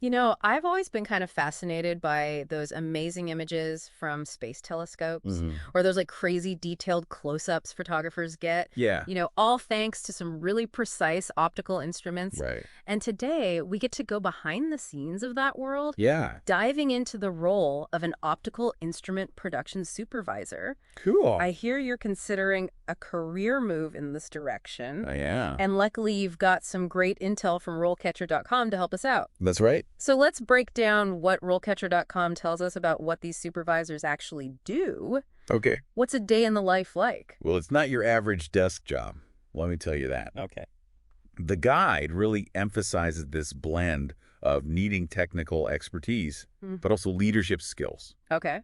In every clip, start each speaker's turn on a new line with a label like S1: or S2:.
S1: You know, I've always been kind of fascinated by those amazing images from space telescopes
S2: Hmm.
S1: or those like crazy detailed close-ups photographers get,
S2: Yeah,
S1: all thanks to some really precise optical instruments.
S2: right.
S1: And today we get to go behind the scenes of that world,
S2: Yeah,
S1: diving into the role of an optical instrument production supervisor.
S2: cool.
S1: I hear you're considering a career move in this direction.
S2: Yeah,
S1: And luckily, you've got some great intel from RoleCatcher.com to help us out.
S2: that's right.
S1: So let's break down what RoleCatcher.com tells us about what these supervisors actually do.
S2: Okay.
S1: What's a day in the life like?
S2: Well, it's not your average desk job. Let me tell you that.
S1: Okay.
S2: The guide really emphasizes this blend of needing technical expertise,
S1: Mm.
S2: but also leadership skills.
S1: Okay.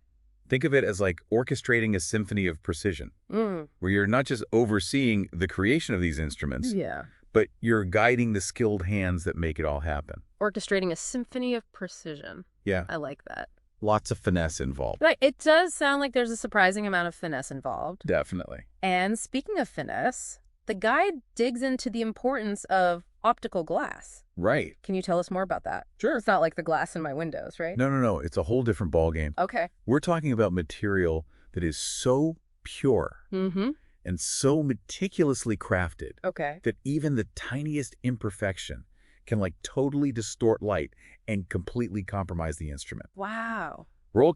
S2: Think of it as like orchestrating a symphony of precision,
S1: Mm.
S2: where you're not just overseeing the creation of these instruments,
S1: Yeah.
S2: but you're guiding the skilled hands that make it all happen.
S1: Orchestrating a symphony of precision.
S2: Yeah,
S1: I like that.
S2: lots of finesse involved.
S1: Right. It does sound like there's a surprising amount of finesse involved.
S2: Definitely.
S1: And speaking of finesse, the guide digs into the importance of optical glass.
S2: Right.
S1: Can you tell us more about that?
S2: Sure.
S1: It's not like the glass in my windows, right?
S2: No. It's a whole different ballgame.
S1: Okay.
S2: We're talking about material that is so pure
S1: Mm-hmm.
S2: and so meticulously crafted
S1: Okay.
S2: that even the tiniest imperfection can like totally distort light and completely compromise the instrument.
S1: Wow.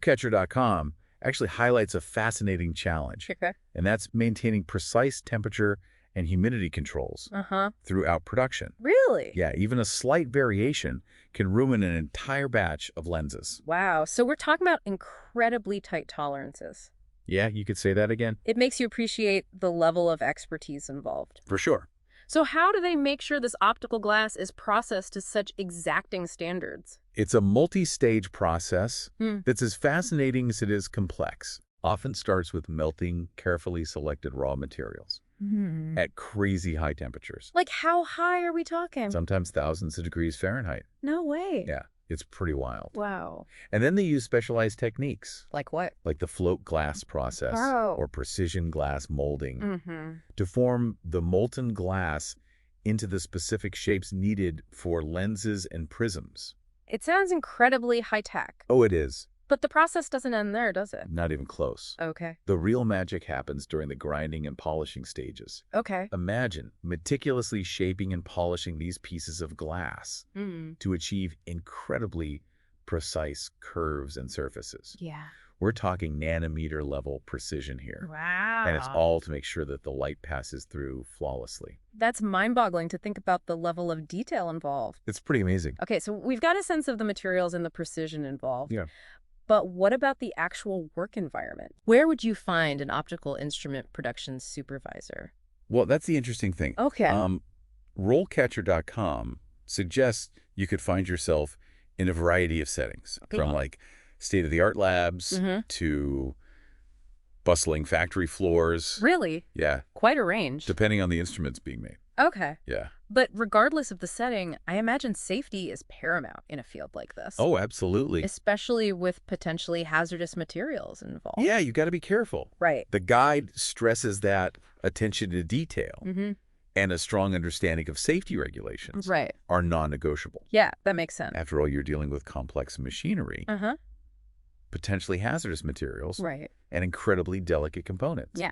S2: RoleCatcher.com actually highlights a fascinating challenge,
S1: Okay.
S2: and that's maintaining precise temperature and humidity controls
S1: Uh-huh.
S2: throughout production.
S1: Really?
S2: Yeah, even a slight variation can ruin an entire batch of lenses.
S1: Wow. So we're talking about incredibly tight tolerances.
S2: Yeah, you could say that again?
S1: It makes you appreciate the level of expertise involved.
S2: For sure.
S1: So how do they make sure this optical glass is processed to such exacting standards?
S2: It's a multi-stage process
S1: Hmm.
S2: that's as fascinating as it is complex. Often starts with melting carefully selected raw materials at crazy high temperatures,
S1: Like how high are we talking?
S2: sometimes thousands of degrees Fahrenheit.
S1: No way.
S2: Yeah, it's pretty wild.
S1: Wow.
S2: And then they use specialized techniques,
S1: Like what?
S2: like the float glass process
S1: Oh.
S2: or precision glass molding,
S1: Mm-hmm.
S2: to form the molten glass into the specific shapes needed for lenses and prisms.
S1: It sounds incredibly high-tech.
S2: Oh, it is.
S1: But the process doesn't end there, does it?
S2: Not even close.
S1: Okay.
S2: The real magic happens during the grinding and polishing stages.
S1: Okay.
S2: Imagine meticulously shaping and polishing these pieces of glass
S1: Mm.
S2: to achieve incredibly precise curves and surfaces.
S1: Yeah.
S2: We're talking nanometer level precision here.
S1: Wow.
S2: And it's all to make sure that the light passes through flawlessly.
S1: That's mind-boggling to think about the level of detail involved.
S2: It's pretty amazing.
S1: Okay, so we've got a sense of the materials and the precision involved.
S2: Yeah.
S1: But what about the actual work environment? Where would you find an optical instrument production supervisor?
S2: Well, that's the interesting thing.
S1: Okay.
S2: RoleCatcher.com suggests you could find yourself in a variety of settings, from like state-of-the-art labs
S1: Mm-hmm.
S2: to bustling factory floors.
S1: Really?
S2: Yeah,
S1: Quite a range.
S2: depending on the instruments being made.
S1: Okay.
S2: Yeah.
S1: But regardless of the setting, I imagine safety is paramount in a field like this.
S2: Oh, absolutely.
S1: Especially with potentially hazardous materials involved.
S2: Yeah, you got to be careful.
S1: Right.
S2: The guide stresses that attention to detail
S1: Mm-hmm.
S2: and a strong understanding of safety regulations
S1: Right.
S2: are non-negotiable.
S1: Yeah, that makes sense.
S2: After all, you're dealing with complex machinery,
S1: Uh-huh.
S2: potentially hazardous materials,
S1: Right.
S2: and incredibly delicate components.
S1: Yeah,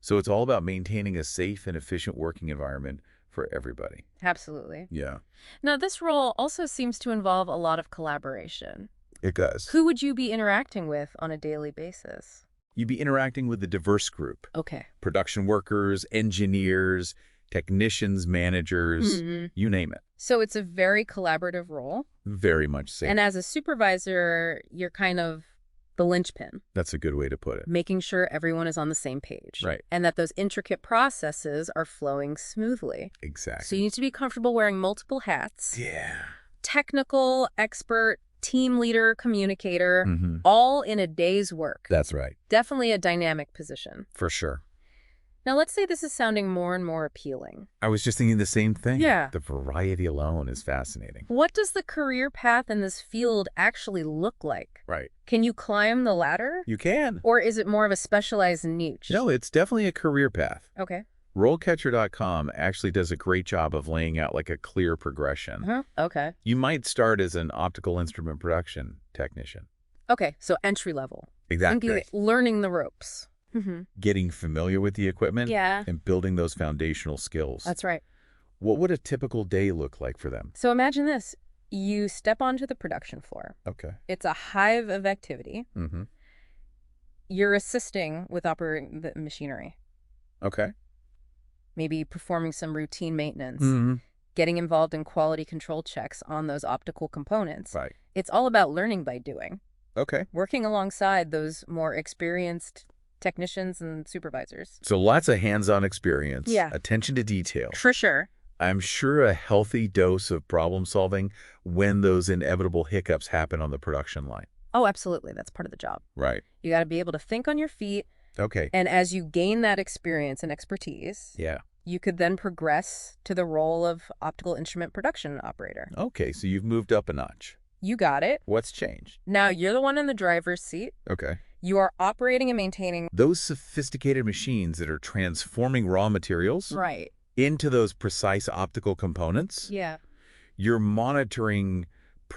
S2: So it's all about maintaining a safe and efficient working environment for everybody.
S1: absolutely.
S2: Yeah,
S1: Now, this role also seems to involve a lot of collaboration.
S2: it does.
S1: Who would you be interacting with on a daily basis?
S2: You'd be interacting with a diverse group:
S1: Okay.
S2: production workers, engineers, technicians, managers,
S1: Mhm.
S2: you name it.
S1: So it's a very collaborative role.
S2: Very much so.
S1: And as a supervisor, you're kind of the linchpin,
S2: That's a good way to put it.
S1: making sure everyone is on the same page.
S2: Right.
S1: And that those intricate processes are flowing smoothly. So
S2: Exactly.
S1: you need to be comfortable wearing multiple hats.
S2: Yeah.
S1: Technical, expert, team leader, communicator,
S2: Mm-hmm.
S1: all in a day's work.
S2: That's right.
S1: Definitely a dynamic position.
S2: For sure.
S1: Now, let's say this is sounding more and more appealing.
S2: I was just thinking the same thing.
S1: Yeah.
S2: The variety alone is fascinating.
S1: What does the career path in this field actually look like?
S2: Right.
S1: Can you climb the ladder?
S2: You can.
S1: Or is it more of a specialized niche?
S2: No, it's definitely a career path.
S1: Okay.
S2: RoleCatcher.com actually does a great job of laying out like a clear progression.
S1: Huh? Okay.
S2: You might start as an optical instrument production technician.
S1: Okay, so entry level.
S2: Exactly.
S1: Learning the ropes.
S2: Getting familiar with the equipment
S1: Yeah.
S2: and building those foundational skills.
S1: That's right.
S2: What would a typical day look like for them?
S1: So imagine this. You step onto the production floor.
S2: Okay.
S1: It's a hive of activity.
S2: Mm-hmm.
S1: You're assisting with operating the machinery,
S2: Okay.
S1: maybe performing some routine maintenance,
S2: Mm-hmm.
S1: getting involved in quality control checks on those optical components.
S2: Right.
S1: It's all about learning by doing,
S2: Okay.
S1: working alongside those more experienced technicians and supervisors.
S2: So lots of hands-on experience.
S1: Yeah.
S2: Attention to detail.
S1: For sure.
S2: I'm sure a healthy dose of problem solving when those inevitable hiccups happen on the production line.
S1: Oh, absolutely. That's part of the job.
S2: Right.
S1: You got to be able to think on your feet.
S2: Okay.
S1: And as you gain that experience and expertise,
S2: Yeah.
S1: you could then progress to the role of optical instrument production operator.
S2: Okay, so you've moved up a notch.
S1: You got it.
S2: What's changed?
S1: Now you're the one in the driver's seat.
S2: Okay.
S1: You are operating and maintaining.
S2: Those sophisticated machines that are transforming raw materials
S1: Right.
S2: into those precise optical components,
S1: Yeah.
S2: you're monitoring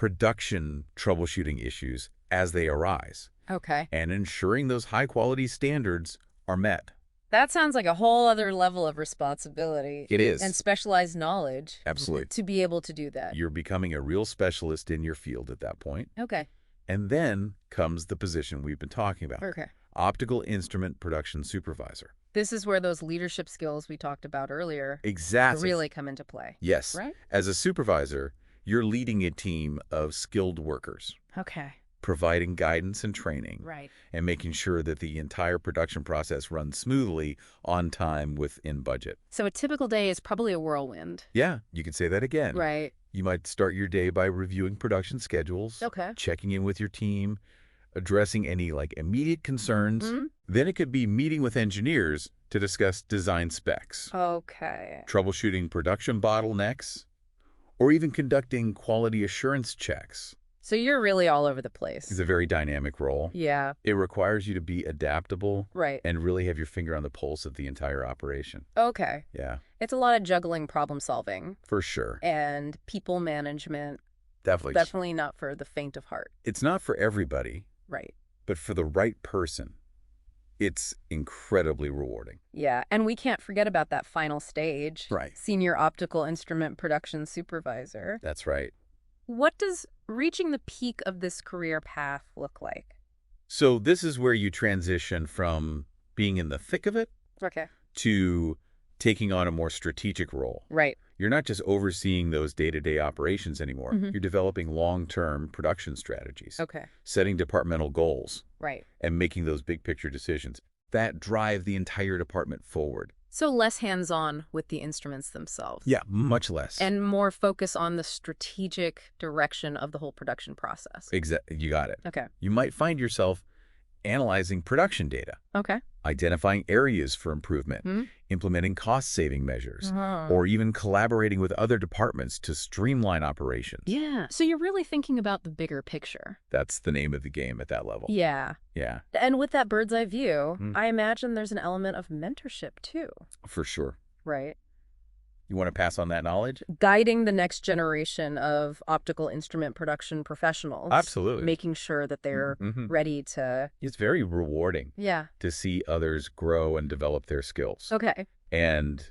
S2: production troubleshooting issues as they arise
S1: Okay.
S2: and ensuring those high-quality standards are met.
S1: That sounds like a whole other level of responsibility.
S2: It is.
S1: And specialized knowledge.
S2: Absolutely.
S1: To be able to do that.
S2: You're becoming a real specialist in your field at that point.
S1: Okay.
S2: And then comes the position we've been talking about.
S1: Okay.
S2: Optical Instrument Production Supervisor.
S1: This is where those leadership skills we talked about earlier
S2: Exactly.
S1: really come into play.
S2: Yes.
S1: Right?
S2: As a supervisor, you're leading a team of skilled workers,
S1: Okay.
S2: providing guidance and training,
S1: Right.
S2: and making sure that the entire production process runs smoothly, on time, within budget.
S1: So a typical day is probably a whirlwind.
S2: Yeah, you could say that again.
S1: Right.
S2: You might start your day by reviewing production schedules,
S1: Okay.
S2: checking in with your team, addressing any immediate concerns.
S1: Mm-hmm.
S2: Then it could be meeting with engineers to discuss design specs,
S1: Okay.
S2: troubleshooting production bottlenecks, or even conducting quality assurance checks.
S1: So you're really all over the place.
S2: It's a very dynamic role.
S1: Yeah.
S2: It requires you to be adaptable
S1: Right.
S2: and really have your finger on the pulse of the entire operation.
S1: Okay.
S2: Yeah,
S1: It's a lot of juggling problem solving
S2: for sure.
S1: and people management.
S2: Definitely.
S1: Definitely not for the faint of heart.
S2: It's not for everybody,
S1: Right.
S2: but for the right person, it's incredibly rewarding.
S1: Yeah. And we can't forget about that final stage.
S2: Right.
S1: Senior optical instrument production supervisor.
S2: That's right.
S1: What does reaching the peak of this career path look like?
S2: So this is where you transition from being in the thick of it
S1: Okay.
S2: to taking on a more strategic role.
S1: Right.
S2: You're not just overseeing those day-to-day operations anymore.
S1: Mhm.
S2: You're developing long-term production strategies,
S1: Okay.
S2: setting departmental goals,
S1: Right.
S2: and making those big-picture decisions that drive the entire department forward.
S1: So less hands-on with the instruments themselves.
S2: Yeah, much less.
S1: And more focus on the strategic direction of the whole production process.
S2: You got it.
S1: Okay.
S2: You might find yourself analyzing production data,
S1: Okay.
S2: identifying areas for improvement,
S1: Hmm?
S2: implementing cost-saving measures,
S1: Uh-huh.
S2: or even collaborating with other departments to streamline operations.
S1: Yeah. So you're really thinking about the bigger picture.
S2: That's the name of the game at that level.
S1: Yeah.
S2: Yeah,
S1: And with that bird's eye view,
S2: Mm.
S1: I imagine there's an element of mentorship too,
S2: for sure.
S1: right?
S2: You want to pass on that knowledge?
S1: Guiding the next generation of optical instrument production professionals.
S2: Absolutely.
S1: Making sure that they're
S2: Mhm.
S1: ready to...
S2: It's very rewarding
S1: Yeah.
S2: to see others grow and develop their skills.
S1: Okay.
S2: And,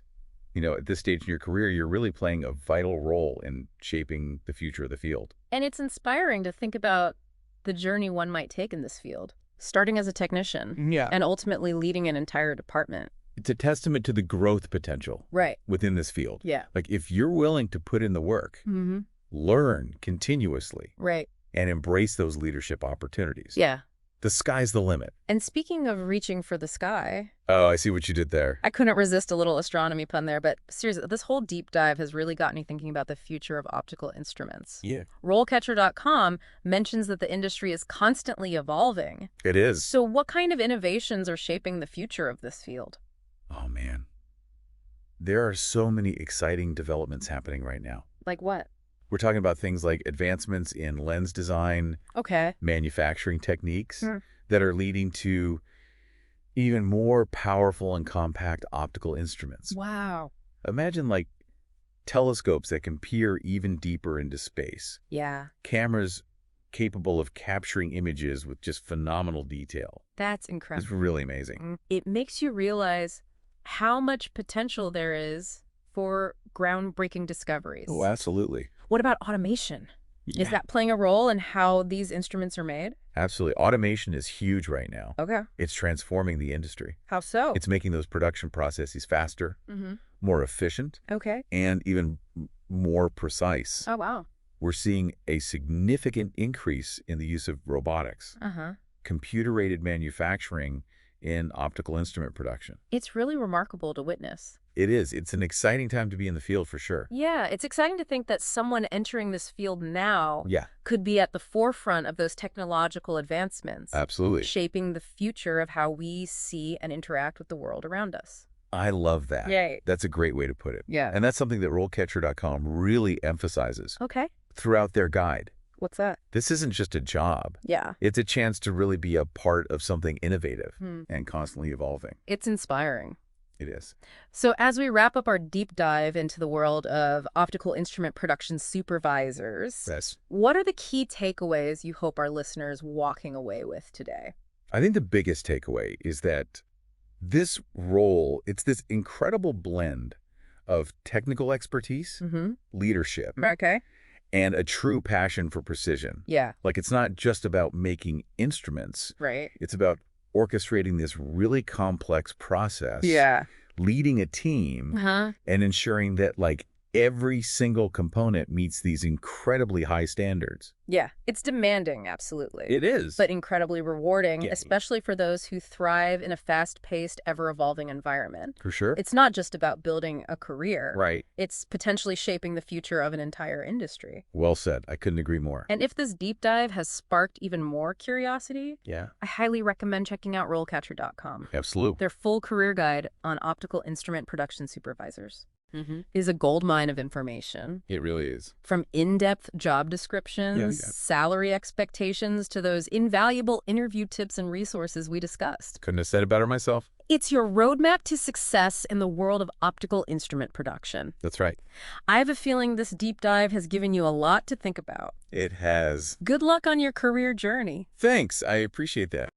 S2: at this stage in your career, you're really playing a vital role in shaping the future of the field.
S1: And it's inspiring to think about the journey one might take in this field, starting as a technician
S2: Yeah.
S1: and ultimately leading an entire department.
S2: It's a testament to the growth potential
S1: Right.
S2: within this field.
S1: Yeah.
S2: If you're willing to put in the work,
S1: Mm-hmm.
S2: learn continuously,
S1: Right.
S2: and embrace those leadership opportunities,
S1: Yeah.
S2: the sky's the limit.
S1: And speaking of reaching for the sky,
S2: Oh, I see what you did there.
S1: I couldn't resist a little astronomy pun there, but seriously, this whole deep dive has really got me thinking about the future of optical instruments.
S2: Yeah.
S1: RoleCatcher.com mentions that the industry is constantly evolving.
S2: It is.
S1: So what kind of innovations are shaping the future of this field?
S2: Oh, man. There are so many exciting developments happening right now.
S1: Like what?
S2: We're talking about things like advancements in lens design,
S1: Okay.
S2: manufacturing techniques
S1: Hmm.
S2: that are leading to Even more powerful and compact optical instruments.
S1: Wow.
S2: Imagine like telescopes that can peer even deeper into space.
S1: Yeah,
S2: Cameras capable of capturing images with just phenomenal detail.
S1: that's
S2: It's
S1: incredible.
S2: really amazing.
S1: It makes you realize how much potential there is for groundbreaking discoveries.
S2: Oh, absolutely.
S1: What about automation? Is
S2: Yeah,
S1: that playing a role in how these instruments are made?
S2: absolutely. Automation is huge right now.
S1: Okay.
S2: It's transforming the industry.
S1: How so?
S2: It's making those production processes faster,
S1: Mm-hmm.
S2: more efficient,
S1: Okay.
S2: and even more precise.
S1: Oh, wow.
S2: We're seeing a significant increase in the use of robotics,
S1: Uh-huh.
S2: computer-aided manufacturing in optical instrument production.
S1: It's really remarkable to witness.
S2: It is. It's an exciting time to be in the field for sure.
S1: Yeah, it's exciting to think that someone entering this field now
S2: Yeah,
S1: could be at the forefront of those technological advancements,
S2: absolutely.
S1: shaping the future of how we see and interact with the world around us.
S2: I love that.
S1: Yay.
S2: That's a great way to put it.
S1: Yeah.
S2: And that's something that RoleCatcher.com really emphasizes
S1: Okay.
S2: throughout their guide.
S1: What's that?
S2: This isn't just a job.
S1: Yeah.
S2: It's a chance to really be a part of something innovative
S1: Hmm.
S2: and constantly evolving.
S1: It's inspiring.
S2: It is.
S1: So as we wrap up our deep dive into the world of optical instrument production supervisors,
S2: Yes.
S1: what are the key takeaways you hope our listeners walking away with today?
S2: I think the biggest takeaway is that this role, it's this incredible blend of technical expertise,
S1: Mm-hmm.
S2: leadership,
S1: Okay.
S2: and a true passion for precision.
S1: Yeah.
S2: Like, it's not just about making instruments.
S1: Right.
S2: It's about orchestrating this really complex process,
S1: Yeah.
S2: leading a team,
S1: Uh-huh.
S2: and ensuring that, like, every single component meets these incredibly high standards.
S1: Yeah. It's demanding, absolutely.
S2: It is.
S1: But incredibly rewarding,
S2: Yeah.
S1: especially for those who thrive in a fast-paced, ever-evolving environment.
S2: For sure.
S1: It's not just about building a career.
S2: Right.
S1: It's potentially shaping the future of an entire industry.
S2: Well said. I couldn't agree more.
S1: And if this deep dive has sparked even more curiosity,
S2: Yeah.
S1: I highly recommend checking out RoleCatcher.com.
S2: Absolutely.
S1: Their full career guide on optical instrument production supervisors is a goldmine of information.
S2: It really is.
S1: From in-depth job descriptions,
S2: Yeah.
S1: salary expectations, to those invaluable interview tips and resources we discussed.
S2: Couldn't have said it better myself.
S1: It's your roadmap to success in the world of optical instrument production.
S2: That's right.
S1: I have a feeling this deep dive has given you a lot to think about.
S2: It has.
S1: Good luck on your career journey.
S2: Thanks. I appreciate that.